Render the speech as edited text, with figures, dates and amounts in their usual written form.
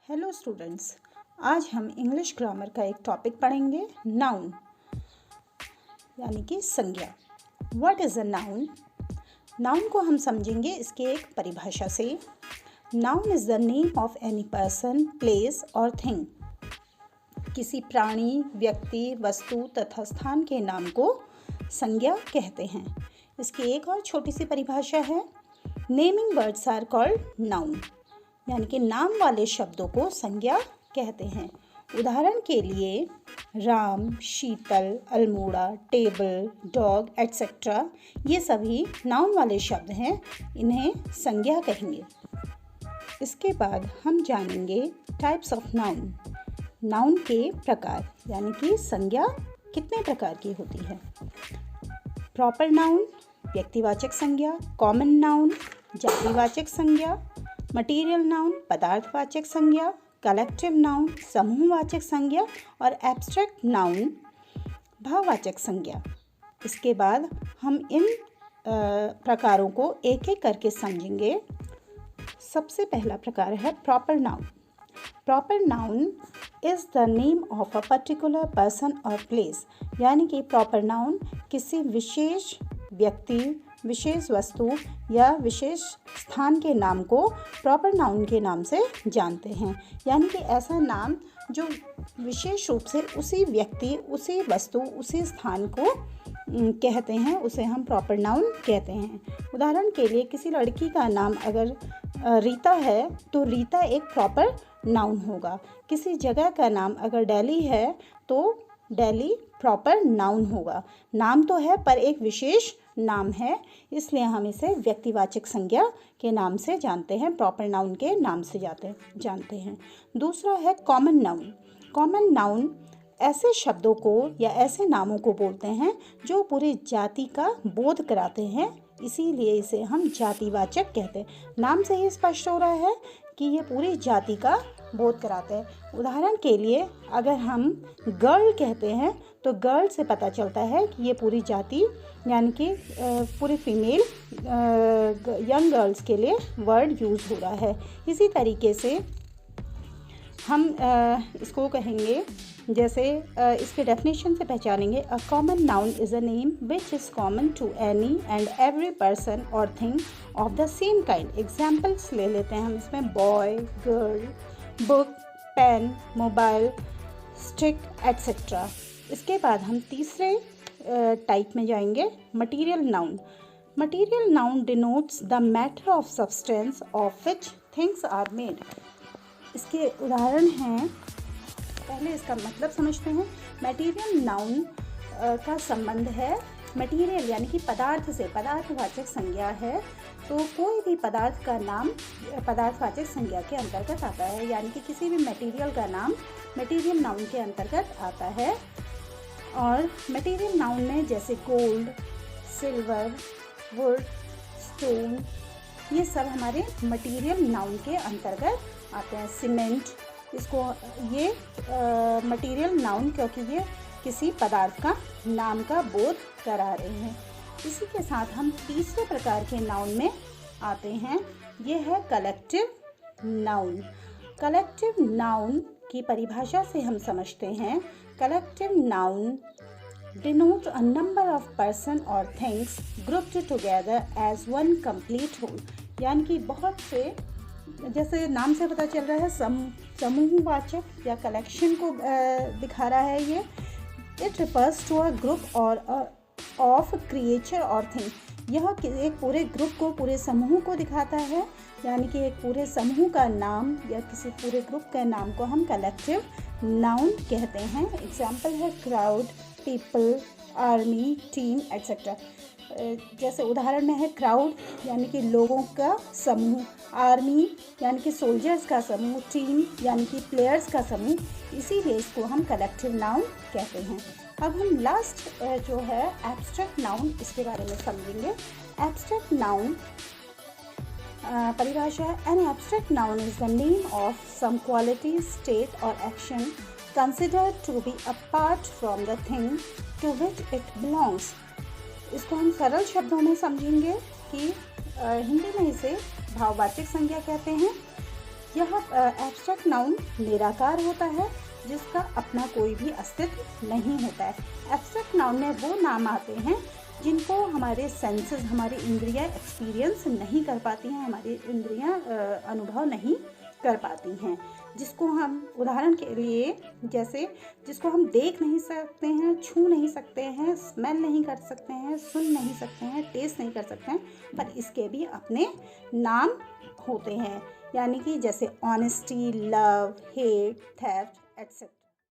Hello students, आज हम English grammar का एक टॉपिक पढ़ेंगे, नाउन यानी कि संज्ञा। What is a noun? Noun को हम समझेंगे इसके एक परिभाषा से। Noun is the name of any person, place और थिंग। किसी प्राणी, व्यक्ति, वस्तु तथा स्थान के नाम को संज्ञा कहते हैं। इसकी एक और छोटी सी परिभाषा है, naming words are called noun, यानी कि नाम वाले शब्दों को संज्ञा कहते हैं। उदाहरण के लिए राम, शीतल, अल्मोड़ा, टेबल, डॉग एट्सेट्रा, ये सभी नाउन वाले शब्द हैं, इन्हें संज्ञा कहेंगे। इसके बाद हम जानेंगे टाइप्स ऑफ नाउन, नाउन के प्रकार, यानी कि संज्ञा कितने प्रकार की होती है। प्रॉपर नाउन व्यक्तिवाचक संज्ञा, कॉमन नाउन जातिवाचक संज्ञा, मटीरियल नाउन पदार्थवाचक संज्ञा, कलेक्टिव नाउन समूहवाचक संज्ञा और एब्स्ट्रैक्ट नाउन भाववाचक संज्ञा। इसके बाद हम इन प्रकारों को एक एक करके समझेंगे। सबसे पहला प्रकार है proper noun. Proper noun is the name of a particular person और प्लेस, यानी कि प्रॉपर नाउन किसी विशेष व्यक्ति, विशेष वस्तु या विशेष स्थान के नाम को प्रॉपर नाउन के नाम से जानते हैं। यानी कि ऐसा नाम जो विशेष रूप से उसी व्यक्ति, उसी वस्तु, उसी स्थान को कहते हैं, उसे हम प्रॉपर नाउन कहते हैं। उदाहरण के लिए किसी लड़की का नाम अगर रीता है तो रीता एक प्रॉपर नाउन होगा। किसी जगह का नाम अगर दिल्ली है तो दिल्ली प्रॉपर नाउन होगा। नाम तो है पर एक विशेष नाम है, इसलिए हम इसे व्यक्तिवाचक संज्ञा के नाम से जानते हैं, प्रॉपर नाउन के नाम से जानते हैं। दूसरा है कॉमन नाउन। कॉमन नाउन ऐसे शब्दों को या ऐसे नामों को बोलते हैं जो पूरी जाति का बोध कराते हैं, इसीलिए इसे हम जातिवाचक कहते हैं। नाम से ही स्पष्ट हो रहा है कि ये पूरी जाति का बोध कराते हैं। उदाहरण के लिए अगर हम गर्ल कहते हैं तो गर्ल से पता चलता है कि ये पूरी जाति यानी कि पूरी फीमेल यंग गर्ल्स के लिए वर्ड यूज़ हो रहा है। इसी तरीके से हम इसको कहेंगे, जैसे इसके डेफिनेशन से पहचानेंगे, a common noun is a name which is common to any and every person और thing of the same kind. Examples ले लेते हैं हम इसमें, boy, girl, book, pen, mobile, stick etcetera. इसके बाद हम तीसरे टाइप में जाएंगे, material noun. Material noun denotes the matter of substance of which things are made. इसके उदाहरण हैं, पहले इसका मतलब समझते हैं। मटीरियल नाउन का संबंध है मटीरियल यानी कि पदार्थ से, पदार्थवाचक संज्ञा है, तो कोई भी पदार्थ का नाम पदार्थवाचक संज्ञा के अंतर्गत आता है, यानी कि किसी भी मटीरियल का नाम मटीरियल नाउन के अंतर्गत आता है। और मटीरियल नाउन में जैसे गोल्ड, सिल्वर, वुड, स्टोन, ये सब हमारे मटीरियल नाउन के अंतर्गत आते हैं। सीमेंट, इसको ये मटीरियल नाउन, क्योंकि ये किसी पदार्थ का नाम का बोध करा रहे हैं। इसी के साथ हम तीसरे प्रकार के नाउन में आते हैं, ये है कलेक्टिव नाउन। कलेक्टिव नाउन की परिभाषा से हम समझते हैं, collective noun denote a number of person और things grouped together as one complete whole, यानी कि बहुत से, जैसे नाम से पता चल रहा है, समूहवाचक या कलेक्शन को दिखा रहा है ये। It refers to a group और ऑफ क्रिएचर और थिंग। यह एक पूरे ग्रुप को, पूरे समूह को दिखाता है, यानी कि एक पूरे समूह का नाम या किसी पूरे ग्रुप के नाम को हम कलेक्टिव नाउन कहते हैं। एग्जाम्पल है crowd, people, army, team etcetera. जैसे उदाहरण में है क्राउड यानी कि लोगों का समूह, आर्मी यानी कि सोल्जर्स का समूह, टीम यानी कि प्लेयर्स का समूह, इसीलिए इसको हम कलेक्टिव नाउन कहते हैं। अब हम लास्ट जो है एब्स्ट्रैक्ट नाउन, इसके बारे में समझेंगे। एब्स्ट्रैक्ट नाउन परिभाषा है, an abstract noun is the name of some quality, state और action considered to be apart from the thing to which it belongs. इसको हम सरल शब्दों में समझेंगे कि हिंदी में इसे भाववाचक संज्ञा कहते हैं। यह एब्स्ट्रैक्ट नाउन निराकार होता है जिसका अपना कोई भी अस्तित्व नहीं होता है। एब्स्ट्रैक्ट नाउन में वो नाम आते हैं जिनको हमारे सेंसेस, हमारी इंद्रियां एक्सपीरियंस नहीं कर पाती हैं, हमारी इंद्रियां अनुभव नहीं कर पाती हैं, जिसको हम उदाहरण के लिए जैसे जिसको हम देख नहीं सकते हैं, छू नहीं सकते हैं, स्मेल नहीं कर सकते हैं, सुन नहीं सकते हैं, टेस्ट नहीं कर सकते हैं, पर इसके भी अपने नाम होते हैं, यानी कि जैसे honesty, love, hate, theft, etcetera.